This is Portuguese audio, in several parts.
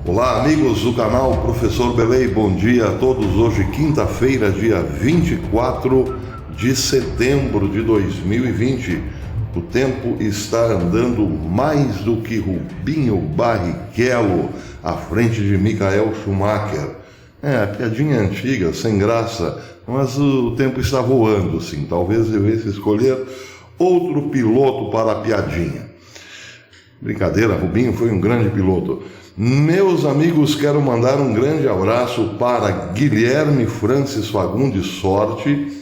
Olá amigos do canal Professor Belei, bom dia a todos. Hoje quinta-feira, dia 24 de setembro de 2020. O tempo está andando mais do que Rubinho Barrichello à frente de Michael Schumacher. Piadinha antiga, sem graça, mas o tempo está voando, sim. Talvez devesse escolher outro piloto para a piadinha. Brincadeira, Rubinho foi um grande piloto. Meus amigos, quero mandar um grande abraço para Guilherme Francis Fagundes Sorte,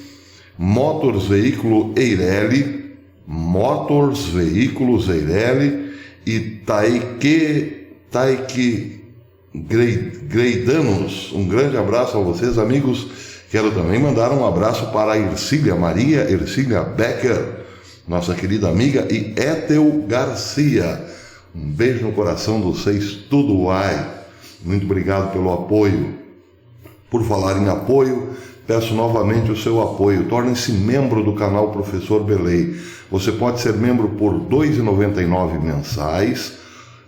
Motors Veículos Eireli e Taiki Greidanos. Um grande abraço a vocês, amigos. Quero também mandar um abraço para a Maria Ercília Becker, nossa querida amiga, e Ethel Garcia. Um beijo no coração de vocês, tudo vai. Muito obrigado pelo apoio. Por falar em apoio, peço novamente o seu apoio. Torne-se membro do canal Professor Belei. Você pode ser membro por R$ 2,99 mensais.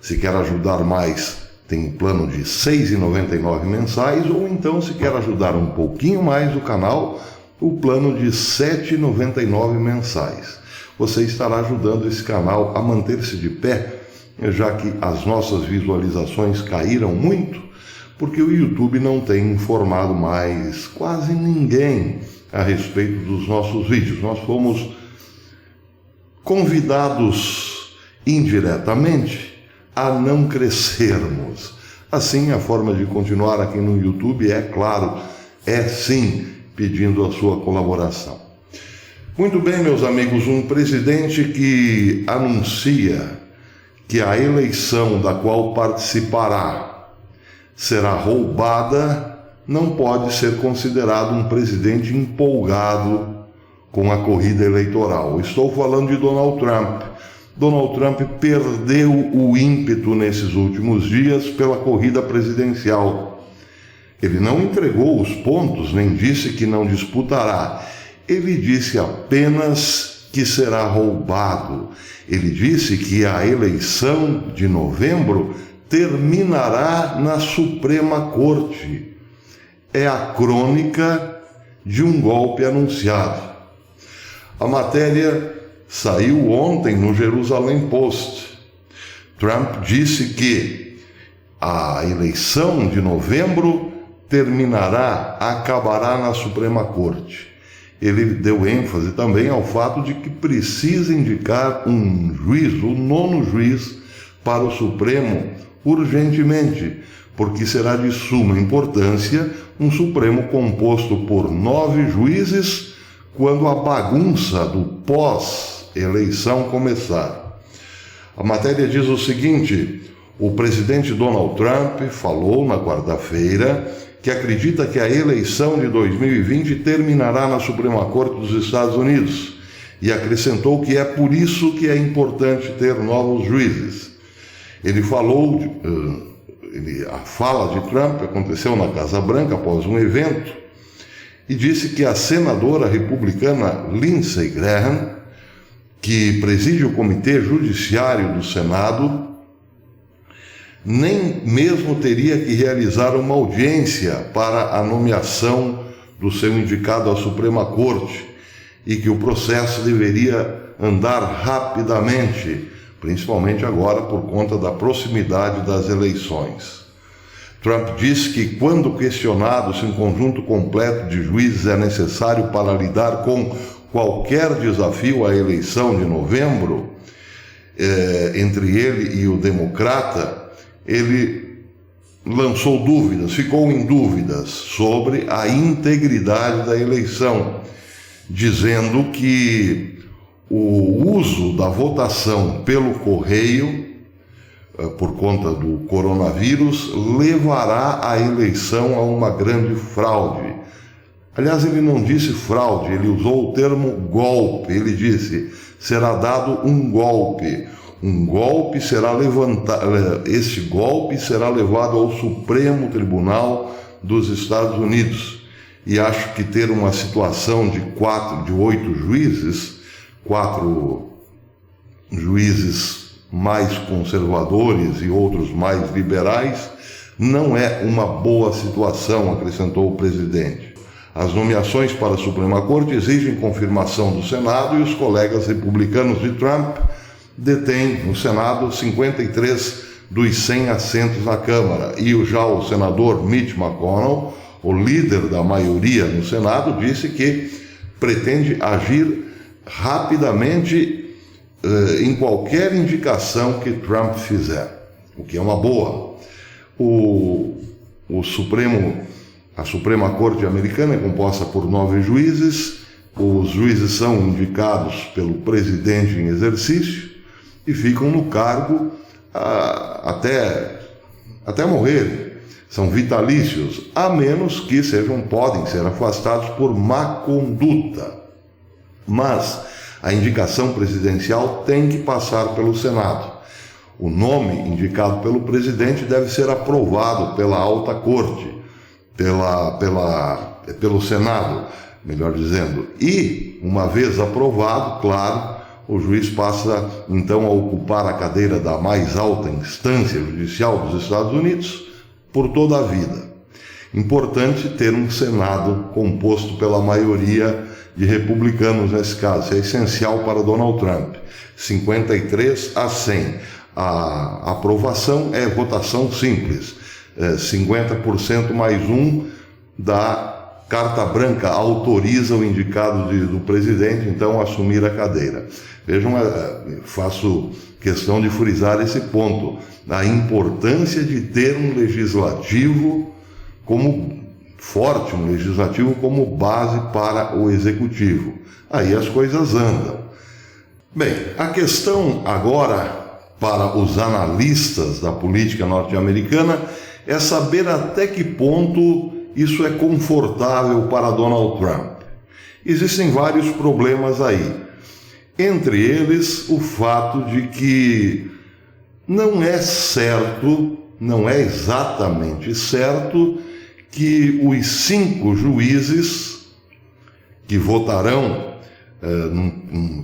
Se quer ajudar mais, tem plano de R$ 6,99 mensais. Ou então, se quer ajudar um pouquinho mais o canal, o plano de R$ 7,99 mensais. Você estará ajudando esse canal a manter-se de pé, já que as nossas visualizações caíram muito, porque o YouTube não tem informado mais quase ninguém a respeito dos nossos vídeos. Nós fomos convidados indiretamente a não crescermos. Assim, a forma de continuar aqui no YouTube é, claro, sim, pedindo a sua colaboração. Muito bem, meus amigos, um presidente que anuncia que a eleição da qual participará será roubada, não pode ser considerado um presidente empolgado com a corrida eleitoral. Estou falando de Donald Trump. Donald Trump perdeu o ímpeto nesses últimos dias pela corrida presidencial. Ele não entregou os pontos, nem disse que não disputará. Ele disse apenas que será roubado. Ele disse que a eleição de novembro terminará na Suprema Corte. É a crônica de um golpe anunciado. A matéria saiu ontem no Jerusalem Post. Trump disse que a eleição de novembro acabará na Suprema Corte. Ele deu ênfase também ao fato de que precisa indicar um juiz, o 9º juiz, para o Supremo urgentemente, porque será de suma importância um Supremo composto por 9 juízes quando a bagunça do pós-eleição começar. A matéria diz o seguinte: o presidente Donald Trump falou na quarta-feira que acredita que a eleição de 2020 terminará na Suprema Corte dos Estados Unidos e acrescentou que é por isso que é importante ter novos juízes. A fala de Trump aconteceu na Casa Branca após um evento e disse que a senadora republicana Lindsey Graham, que preside o Comitê Judiciário do Senado, nem mesmo teria que realizar uma audiência para a nomeação do seu indicado à Suprema Corte e que o processo deveria andar rapidamente, principalmente agora por conta da proximidade das eleições. Trump disse que quando questionado se um conjunto completo de juízes é necessário para lidar com qualquer desafio à eleição de novembro, entre ele e o democrata, ele lançou dúvidas, ficou em dúvidas sobre a integridade da eleição, dizendo que o uso da votação pelo correio, por conta do coronavírus, levará a eleição a uma grande fraude. Aliás, ele não disse fraude, ele usou o termo golpe. Ele disse: será dado um golpe. Um golpe será levantado, este golpe será levado ao Supremo Tribunal dos Estados Unidos. E acho que ter uma situação de 8 juízes, 4 juízes mais conservadores e outros mais liberais, não é uma boa situação, acrescentou o presidente. As nomeações para a Suprema Corte exigem confirmação do Senado e os colegas republicanos de Trump detêm no Senado 53 dos 100 assentos na Câmara. E já o senador Mitch McConnell, o líder da maioria no Senado, disse que pretende agir rapidamente em qualquer indicação que Trump fizer, o que é uma boa. A Suprema Corte Americana é composta por 9 juízes. Os juízes são indicados pelo presidente em exercício e ficam no cargo até morrer. São vitalícios, a menos que podem ser afastados por má conduta. Mas a indicação presidencial tem que passar pelo Senado. O nome indicado pelo presidente deve ser aprovado pela alta corte, pelo Senado, melhor dizendo. E, uma vez aprovado, claro, o juiz passa então a ocupar a cadeira da mais alta instância judicial dos Estados Unidos por toda a vida. Importante ter um Senado composto pela maioria de republicanos nesse caso. Isso é essencial para Donald Trump. 53 a 100. A aprovação é votação simples. 50% mais um da carta branca autoriza o indicado do presidente, então, a assumir a cadeira. Vejam, faço questão de frisar esse ponto, a importância de ter um legislativo forte, um legislativo como base para o executivo. Aí as coisas andam. Bem, a questão agora para os analistas da política norte-americana é saber até que ponto isso é confortável para Donald Trump. Existem vários problemas aí. Entre eles, o fato de que não é exatamente certo que os 5 juízes que votarão,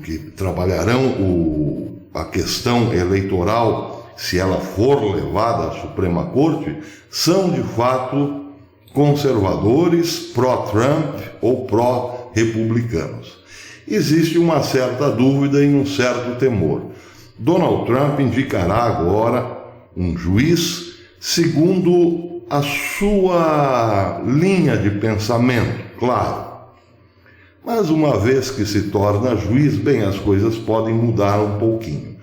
que trabalharão a questão eleitoral, se ela for levada à Suprema Corte, são de fato conservadores, pró-Trump ou pró-republicanos. Existe uma certa dúvida e um certo temor. Donald Trump indicará agora um juiz segundo a sua linha de pensamento, claro. Mas uma vez que se torna juiz, bem, as coisas podem mudar um pouquinho.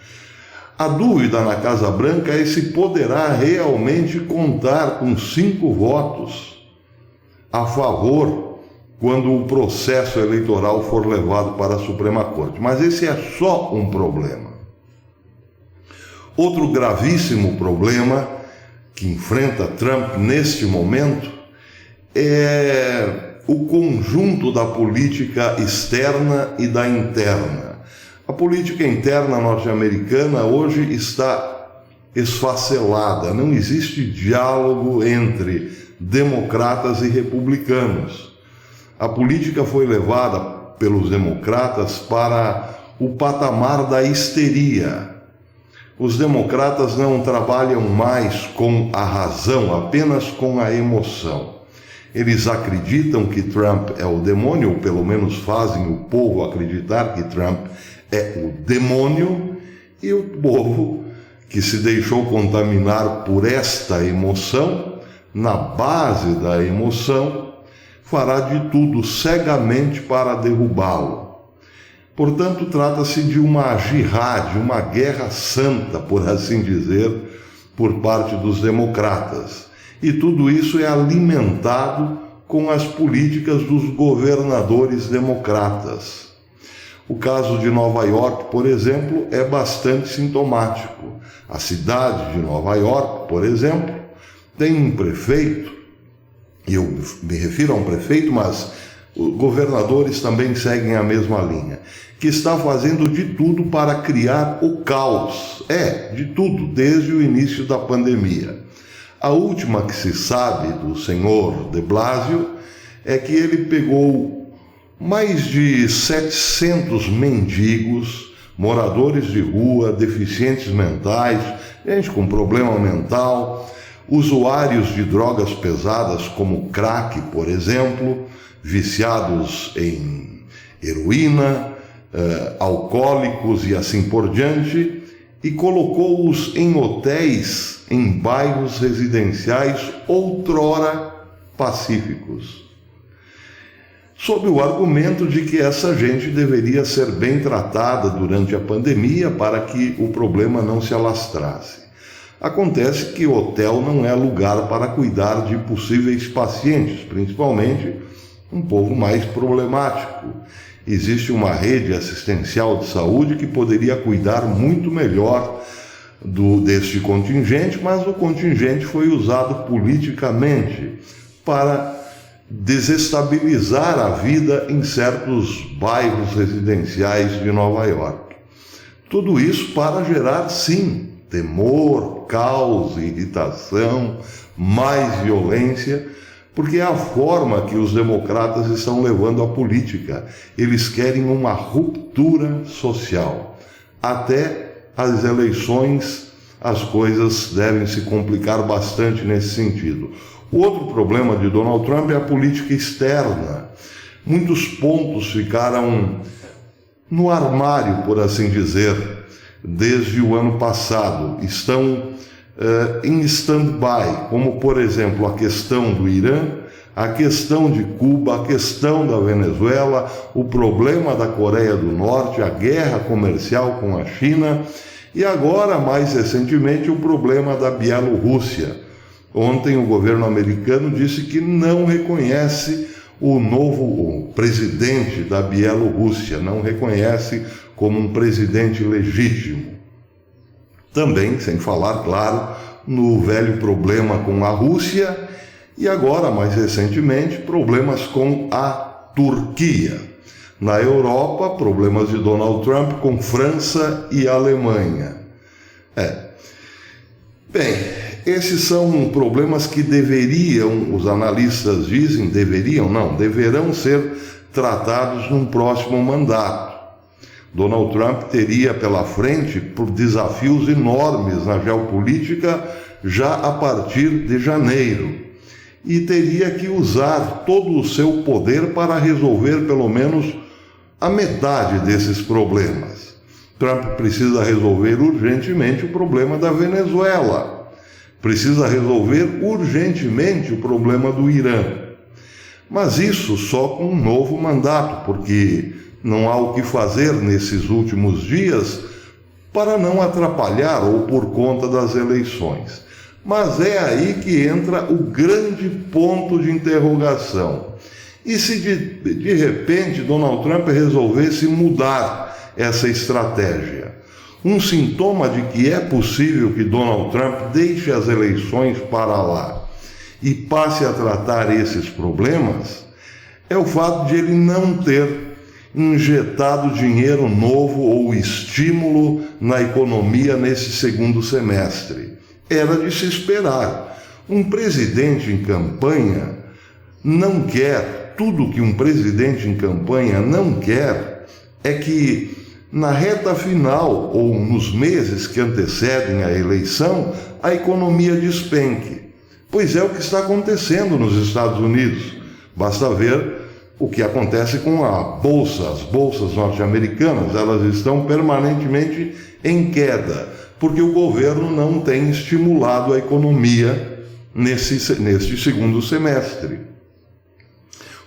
A dúvida na Casa Branca é se poderá realmente contar com 5 votos a favor quando o processo eleitoral for levado para a Suprema Corte. Mas esse é só um problema. Outro gravíssimo problema que enfrenta Trump neste momento é o conjunto da política externa e da interna. A política interna norte-americana hoje está esfacelada, não existe diálogo entre democratas e republicanos. A política foi levada pelos democratas para o patamar da histeria. Os democratas não trabalham mais com a razão, apenas com a emoção. Eles acreditam que Trump é o demônio, ou pelo menos fazem o povo acreditar que Trump é o demônio, e o povo que se deixou contaminar por esta emoção, na base da emoção, fará de tudo cegamente para derrubá-lo. Portanto, trata-se de uma jihad, uma guerra santa, por assim dizer, por parte dos democratas. E tudo isso é alimentado com as políticas dos governadores democratas. O caso de Nova York, por exemplo, é bastante sintomático. A cidade de Nova York, por exemplo, tem um prefeito, e eu me refiro a um prefeito, mas os governadores também seguem a mesma linha, que está fazendo de tudo para criar o caos. De tudo, desde o início da pandemia. A última que se sabe do senhor de Blasio é que ele pegou mais de 700 mendigos, moradores de rua, deficientes mentais, gente com problema mental, usuários de drogas pesadas como crack, por exemplo, viciados em heroína, alcoólicos e assim por diante, e colocou-os em hotéis em bairros residenciais outrora pacíficos, sob o argumento de que essa gente deveria ser bem tratada durante a pandemia para que o problema não se alastrasse. Acontece que hotel não é lugar para cuidar de possíveis pacientes, principalmente um povo mais problemático. Existe uma rede assistencial de saúde que poderia cuidar muito melhor deste contingente, mas o contingente foi usado politicamente para desestabilizar a vida em certos bairros residenciais de Nova York. Tudo isso para gerar, sim, temor, caos, irritação, mais violência, porque é a forma que os democratas estão levando a política. Eles querem uma ruptura social. Até as eleições, as coisas devem se complicar bastante nesse sentido. O outro problema de Donald Trump é a política externa. Muitos pontos ficaram no armário, por assim dizer, desde o ano passado. Estão em stand-by, como, por exemplo, a questão do Irã, a questão de Cuba, a questão da Venezuela, o problema da Coreia do Norte, a guerra comercial com a China e agora, mais recentemente, o problema da Bielorrússia. Ontem o governo americano disse que não reconhece o novo presidente da Bielorrússia, não reconhece como um presidente legítimo. Também, sem falar, claro, no velho problema com a Rússia e agora, mais recentemente, problemas com a Turquia. Na Europa, problemas de Donald Trump com França e Alemanha. Bem, esses são problemas que deveriam, os analistas dizem, deverão ser tratados num próximo mandato. Donald Trump teria pela frente desafios enormes na geopolítica já a partir de janeiro e teria que usar todo o seu poder para resolver pelo menos a metade desses problemas. Trump precisa resolver urgentemente o problema da Venezuela, precisa resolver urgentemente o problema do Irã, mas isso só com um novo mandato, porque não há o que fazer nesses últimos dias para não atrapalhar ou por conta das eleições. Mas é aí que entra o grande ponto de interrogação. E se de repente Donald Trump resolvesse mudar essa estratégia? Um sintoma de que é possível que Donald Trump deixe as eleições para lá e passe a tratar esses problemas é o fato de ele não ter injetado dinheiro novo ou estímulo na economia nesse segundo semestre. Era de se esperar. Um presidente em campanha não quer, tudo que um presidente em campanha não quer é que na reta final ou nos meses que antecedem a eleição, a economia despenque. Pois é o que está acontecendo nos Estados Unidos. Basta ver o que acontece com as bolsas norte-americanas. Elas estão permanentemente em queda, porque o governo não tem estimulado a economia neste segundo semestre.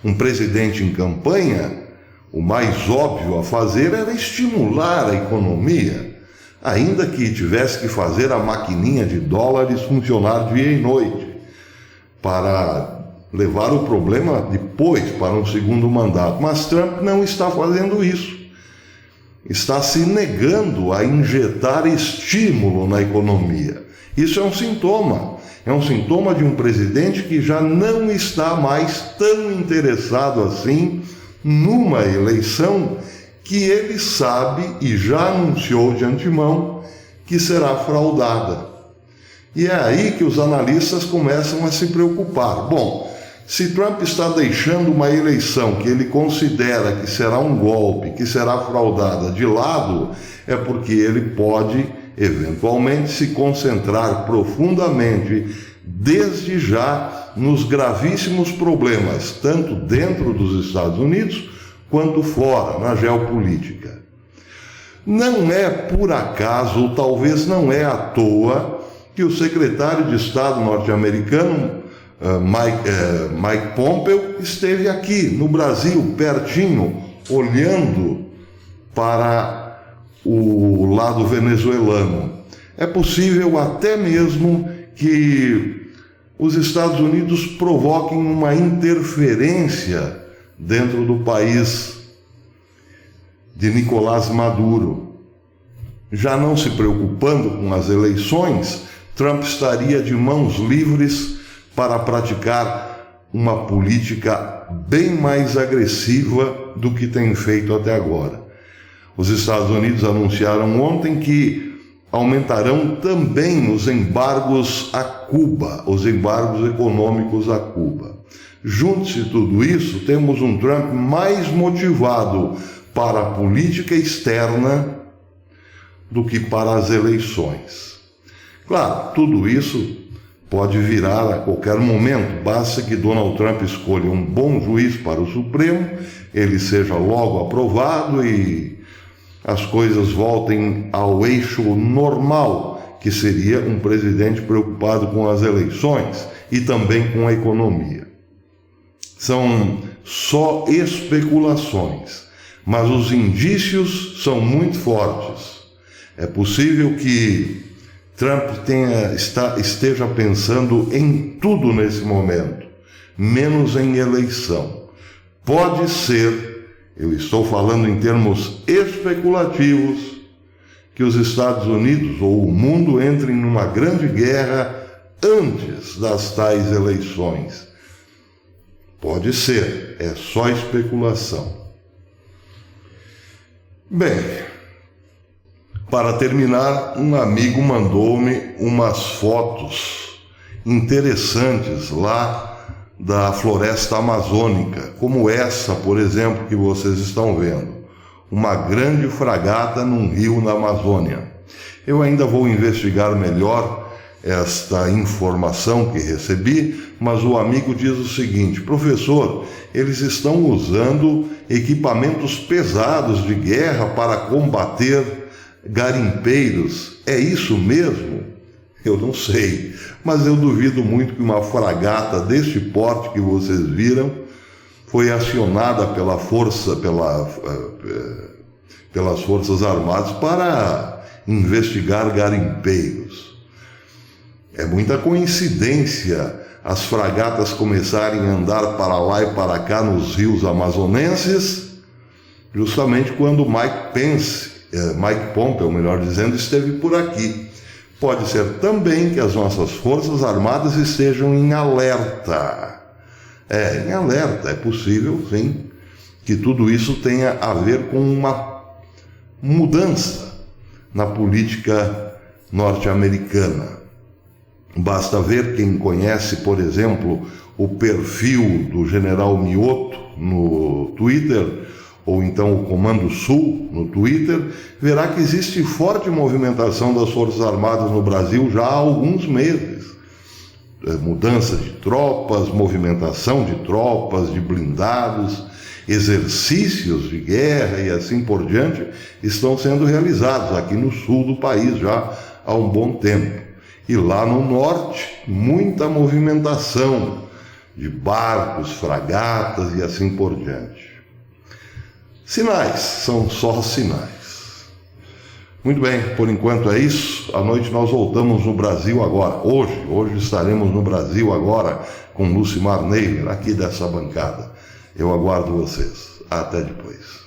Um presidente em campanha, o mais óbvio a fazer era estimular a economia, ainda que tivesse que fazer a maquininha de dólares funcionar dia e noite, para levar o problema depois para um segundo mandato. Mas Trump não está fazendo isso. Está se negando a injetar estímulo na economia. Isso é um sintoma. É um sintoma de um presidente que já não está mais tão interessado assim numa eleição que ele sabe e já anunciou de antemão que será fraudada. E é aí que os analistas começam a se preocupar. Bom, se Trump está deixando uma eleição que ele considera que será um golpe, que será fraudada de lado, é porque ele pode, eventualmente, se concentrar profundamente, desde já nos gravíssimos problemas, tanto dentro dos Estados Unidos quanto fora, na geopolítica. Não é por acaso, ou talvez não é à toa, que o secretário de Estado norte-americano, Mike Pompeo, esteve aqui no Brasil, pertinho, olhando para o lado venezuelano. É possível até mesmo que os Estados Unidos provoquem uma interferência dentro do país de Nicolás Maduro. Já não se preocupando com as eleições, Trump estaria de mãos livres para praticar uma política bem mais agressiva do que tem feito até agora. Os Estados Unidos anunciaram ontem que aumentarão também os embargos a Cuba, os embargos econômicos a Cuba. Junte-se tudo isso, temos um Trump mais motivado para a política externa do que para as eleições. Claro, tudo isso pode virar a qualquer momento, basta que Donald Trump escolha um bom juiz para o Supremo, ele seja logo aprovado e as coisas voltem ao eixo normal, que seria um presidente preocupado com as eleições e também com a economia. São só especulações, mas os indícios são muito fortes. É possível que Trump esteja pensando em tudo nesse momento, menos em eleição. Pode ser, eu estou falando em termos especulativos, que os Estados Unidos ou o mundo entrem numa grande guerra antes das tais eleições. Pode ser, é só especulação. Bem, para terminar, um amigo mandou-me umas fotos interessantes lá da floresta amazônica, como essa, por exemplo, que vocês estão vendo. Uma grande fragata num rio na Amazônia. Eu ainda vou investigar melhor esta informação que recebi, mas o amigo diz o seguinte: professor, eles estão usando equipamentos pesados de guerra para combater garimpeiros. É isso mesmo? Eu não sei, mas eu duvido muito que uma fragata deste porte que vocês viram foi acionada pelas Forças Armadas para investigar garimpeiros. É muita coincidência as fragatas começarem a andar para lá e para cá nos rios amazonenses, justamente quando Mike Pompeo, melhor dizendo, esteve por aqui. Pode ser também que as nossas Forças Armadas estejam em alerta. Em alerta, é possível, sim, que tudo isso tenha a ver com uma mudança na política norte-americana. Basta ver quem conhece, por exemplo, o perfil do general Mioto no Twitter, ou então o Comando Sul no Twitter, verá que existe forte movimentação das Forças Armadas no Brasil já há alguns meses. Mudança de tropas, movimentação de tropas, de blindados, exercícios de guerra e assim por diante estão sendo realizados aqui no sul do país já há um bom tempo. E lá no norte, muita movimentação de barcos, fragatas e assim por diante. Sinais, são só sinais. Muito bem, por enquanto é isso. À noite nós voltamos no Brasil Agora. Hoje estaremos no Brasil Agora com Lucimar Neimer, aqui dessa bancada. Eu aguardo vocês. Até depois.